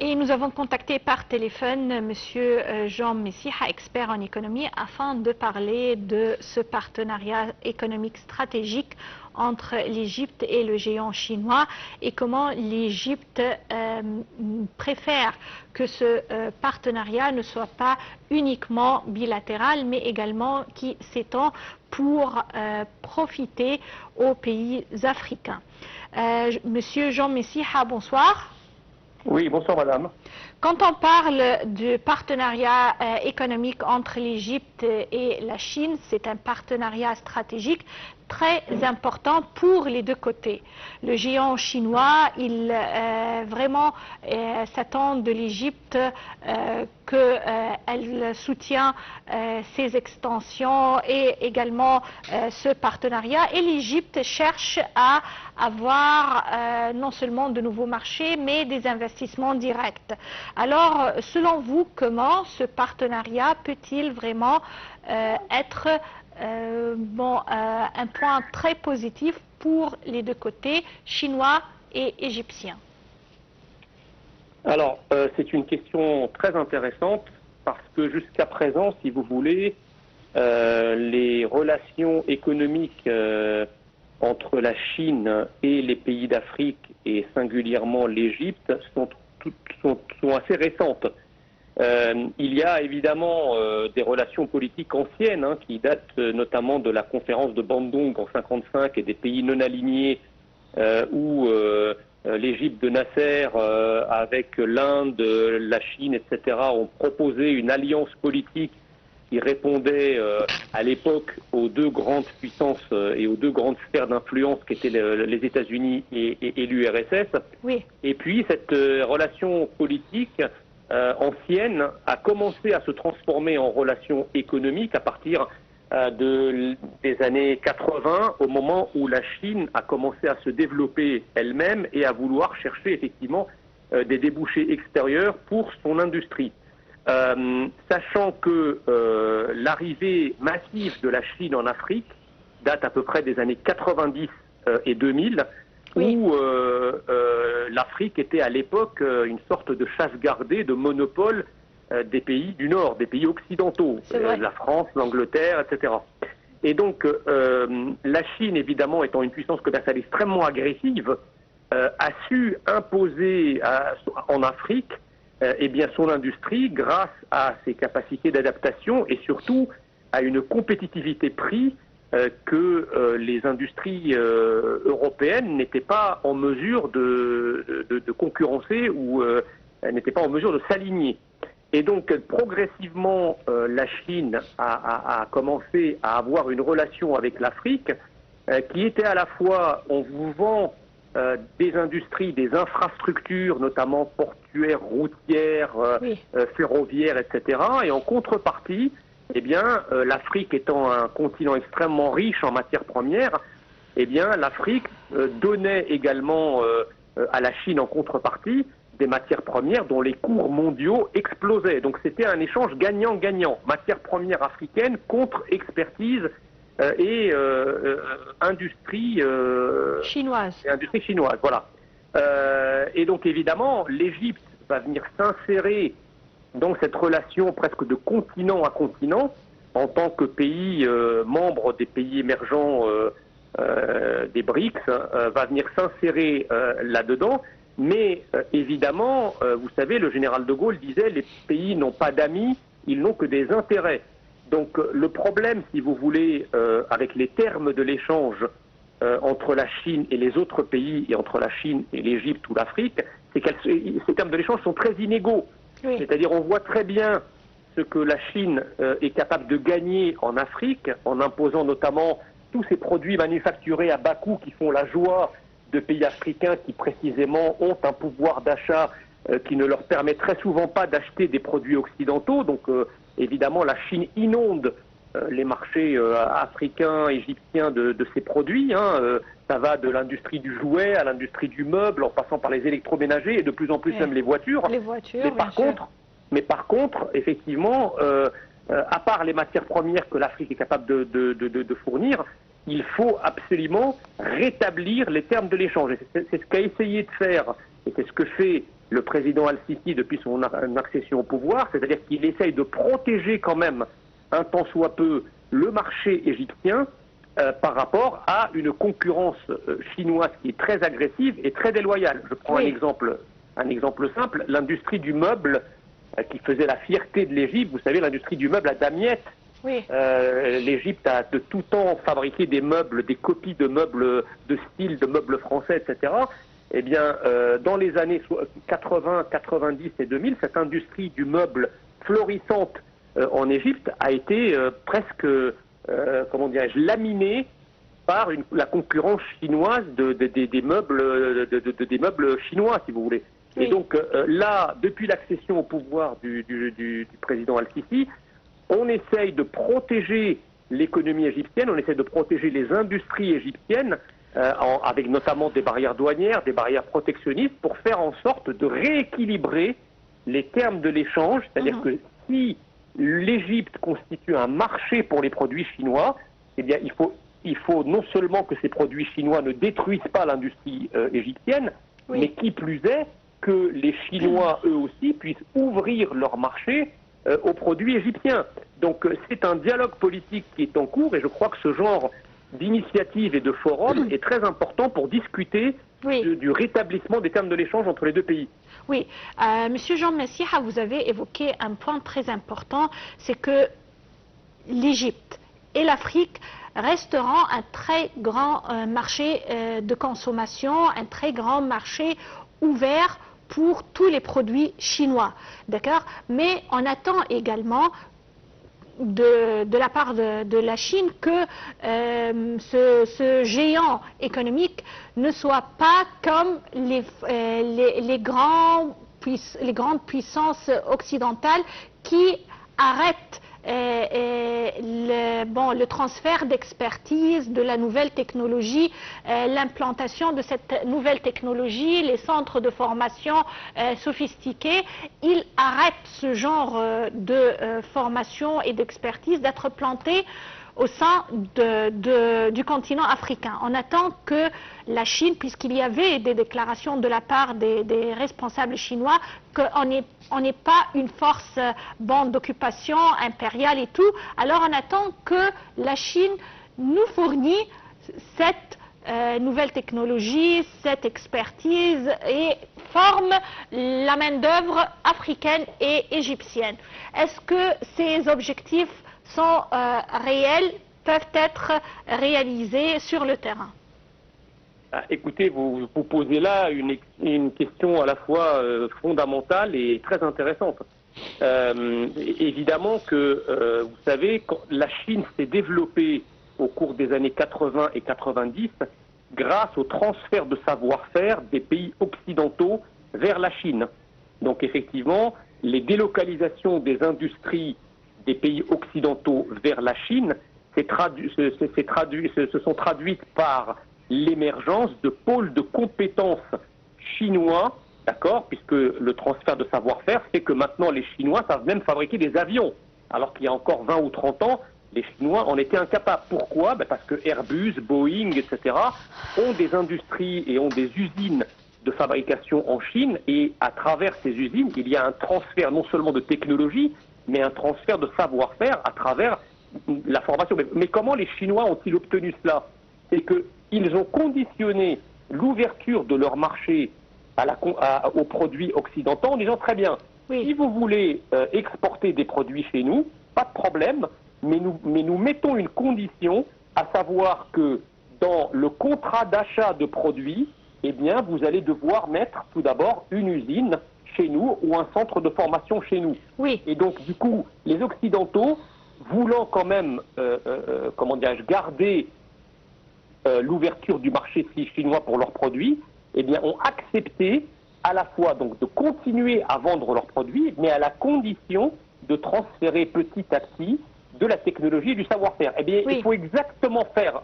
Et nous avons contacté par téléphone M. Jean Messiha, expert en économie, afin de parler de ce partenariat économique stratégique entre l'Égypte et le géant chinois et comment l'Égypte préfère que ce partenariat ne soit pas uniquement bilatéral, mais également qui s'étend pour profiter aux pays africains. Monsieur Jean Messiha, bonsoir. Oui, bonsoir madame. Quand on parle du partenariat économique entre l'Égypte et la Chine, c'est un partenariat stratégique très important pour les deux côtés. Le géant chinois, il vraiment s'attend de l'Égypte qu'elle soutient ces extensions et également ce partenariat. Et l'Égypte cherche à avoir non seulement de nouveaux marchés, mais des investissements directs. Alors, selon vous, comment ce partenariat peut-il vraiment être un point très positif pour les deux côtés, chinois et égyptiens? Alors, c'est une question très intéressante parce que jusqu'à présent, si vous voulez, les relations économiques entre la Chine et les pays d'Afrique et singulièrement l'Égypte sont assez récentes. Il y a évidemment des relations politiques anciennes qui datent notamment de la conférence de Bandung en 1955 et des pays non alignés où l'Égypte de Nasser avec l'Inde, la Chine, etc. ont proposé une alliance politique qui répondait à l'époque aux deux grandes puissances et aux deux grandes sphères d'influence qu'étaient les États-Unis et l'URSS. Oui. Et puis cette relation politique ancienne a commencé à se transformer en relation économique à partir des années 80, au moment où la Chine a commencé à se développer elle-même et à vouloir chercher effectivement des débouchés extérieurs pour son industrie. Sachant que l'arrivée massive de la Chine en Afrique date à peu près des années 90 et 2000, oui, où l'Afrique était à l'époque une sorte de chasse gardée, de monopole des pays du Nord, des pays occidentaux, la France, l'Angleterre, etc. Et donc la Chine, évidemment, étant une puissance commerciale extrêmement agressive, a su imposer en Afrique son industrie grâce à ses capacités d'adaptation et surtout à une compétitivité prix que les industries européennes n'étaient pas en mesure de concurrencer ou n'étaient pas en mesure de s'aligner. Et donc progressivement, la Chine a commencé à avoir une relation avec l'Afrique qui était à la fois, on vous vend des industries, des infrastructures, notamment portuaires, routières, ferroviaires, etc. Et en contrepartie, l'Afrique étant un continent extrêmement riche en matières premières, l'Afrique donnait également à la Chine en contrepartie des matières premières dont les cours mondiaux explosaient. Donc c'était un échange gagnant-gagnant. Matières premières africaines contre expertise et industrie chinoise. Voilà. Et donc évidemment, l'Égypte va venir s'insérer dans cette relation presque de continent à continent en tant que pays membre des pays émergents des BRICS, va venir s'insérer là-dedans. Mais évidemment, vous savez, le général de Gaulle disait les pays n'ont pas d'amis, ils n'ont que des intérêts. Donc le problème, si vous voulez, avec les termes de l'échange entre la Chine et les autres pays, et entre la Chine et l'Égypte ou l'Afrique, c'est que ces termes de l'échange sont très inégaux. Oui. C'est-à-dire on voit très bien ce que la Chine est capable de gagner en Afrique, en imposant notamment tous ces produits manufacturés à bas coût qui font la joie de pays africains qui précisément ont un pouvoir d'achat qui ne leur permet très souvent pas d'acheter des produits occidentaux. Donc évidemment la Chine inonde les marchés africains, égyptiens de ces produits. Ça va de l'industrie du jouet à l'industrie du meuble, en passant par les électroménagers et de plus en plus même les voitures. Mais par contre, effectivement, à part les matières premières que l'Afrique est capable de fournir, il faut absolument rétablir les termes de l'échange. C'est ce qu'a essayé de faire, et c'est ce que fait le président Al-Sisi depuis son accession au pouvoir, c'est-à-dire qu'il essaye de protéger quand même un tant soit peu le marché égyptien par rapport à une concurrence chinoise qui est très agressive et très déloyale. Je prends un exemple simple, l'industrie du meuble qui faisait la fierté de l'Égypte, vous savez, l'industrie du meuble à damiette. L'Égypte a de tout temps fabriqué des meubles, des copies de meubles de style, de meubles français, etc. Eh bien, dans les années 80, 90 et 2000, cette industrie du meuble florissante en Égypte a été presque, comment dirais-je, laminée par la concurrence chinoise des meubles chinois, si vous voulez. Et donc là, depuis l'accession au pouvoir du président Al-Sisi, on essaye de protéger l'économie égyptienne, on essaye de protéger les industries égyptiennes, avec notamment des barrières douanières, des barrières protectionnistes, pour faire en sorte de rééquilibrer les termes de l'échange. C'est-à-dire que si l'Égypte constitue un marché pour les produits chinois, eh bien il faut non seulement que ces produits chinois ne détruisent pas l'industrie égyptienne, mais qui plus est, que les Chinois, eux aussi, puissent ouvrir leur marché aux produits égyptiens. Donc c'est un dialogue politique qui est en cours et je crois que ce genre d'initiative et de forum est très important pour discuter du rétablissement des termes de l'échange entre les deux pays. Oui, Monsieur Jean Messiha, vous avez évoqué un point très important, c'est que l'Égypte et l'Afrique resteront un très grand marché de consommation, un très grand marché ouvert pour tous les produits chinois, d'accord? Mais on attend également de la part de la Chine que ce géant économique ne soit pas comme les grandes puissances occidentales qui arrêtent le transfert d'expertise, de la nouvelle technologie, l'implantation de cette nouvelle technologie, les centres de formation sophistiqués, ils arrêtent ce genre de formation et d'expertise d'être plantés au sein du continent africain. On attend que la Chine, puisqu'il y avait des déclarations de la part des responsables chinois, qu'on n'est pas une force bande d'occupation impériale et tout, alors on attend que la Chine nous fournisse cette nouvelle technologie, cette expertise et forme la main-d'œuvre africaine et égyptienne. Est-ce que ces objectifs sont réels, peuvent être réalisés sur le terrain? Écoutez, vous posez là une question à la fois fondamentale et très intéressante. Évidemment que, vous savez, quand la Chine s'est développée au cours des années 80 et 90 grâce au transfert de savoir-faire des pays occidentaux vers la Chine. Donc effectivement, les délocalisations des industries des pays occidentaux vers la Chine se sont traduites par l'émergence de pôles de compétences chinois, d'accord, puisque le transfert de savoir-faire fait que maintenant les Chinois savent même fabriquer des avions, alors qu'il y a encore 20 ou 30 ans, les Chinois en étaient incapables. Pourquoi? Parce que Airbus, Boeing, etc. ont des industries et ont des usines de fabrication en Chine, et à travers ces usines, il y a un transfert non seulement de technologie, mais un transfert de savoir-faire à travers la formation. Mais comment les Chinois ont-ils obtenu cela? C'est qu'ils ont conditionné l'ouverture de leur marché aux produits occidentaux en disant très bien, si vous voulez exporter des produits chez nous, pas de problème, mais nous mettons une condition, à savoir que dans le contrat d'achat de produits, eh bien, vous allez devoir mettre tout d'abord une usine chez nous ou un centre de formation chez nous. Et donc, du coup, les Occidentaux, voulant quand même, comment dirais-je, garder l'ouverture du marché chinois pour leurs produits, eh bien, ont accepté à la fois donc de continuer à vendre leurs produits, mais à la condition de transférer petit à petit de la technologie et du savoir-faire. Eh bien, il faut exactement faire,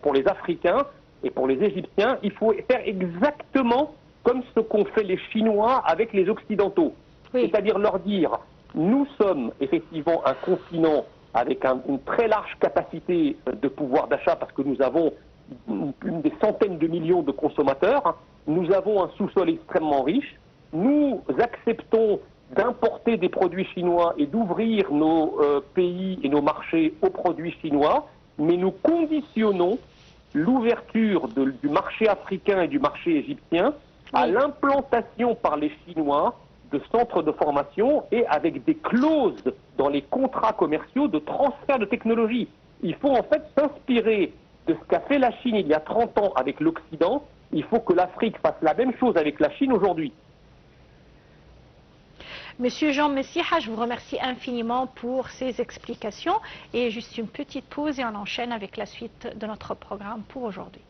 pour les Africains et pour les Égyptiens, il faut faire exactement comme ce qu'ont fait les Chinois avec les Occidentaux. C'est-à-dire leur dire, nous sommes effectivement un continent avec une très large capacité de pouvoir d'achat parce que nous avons des centaines de millions de consommateurs. Nous avons un sous-sol extrêmement riche. Nous acceptons d'importer des produits chinois et d'ouvrir nos pays et nos marchés aux produits chinois, mais nous conditionnons l'ouverture du marché africain et du marché égyptien à l'implantation par les Chinois de centres de formation et avec des clauses dans les contrats commerciaux de transfert de technologie. Il faut en fait s'inspirer de ce qu'a fait la Chine il y a 30 ans avec l'Occident. Il faut que l'Afrique fasse la même chose avec la Chine aujourd'hui. Monsieur Jean Messiha, je vous remercie infiniment pour ces explications. Et juste une petite pause et on enchaîne avec la suite de notre programme pour aujourd'hui.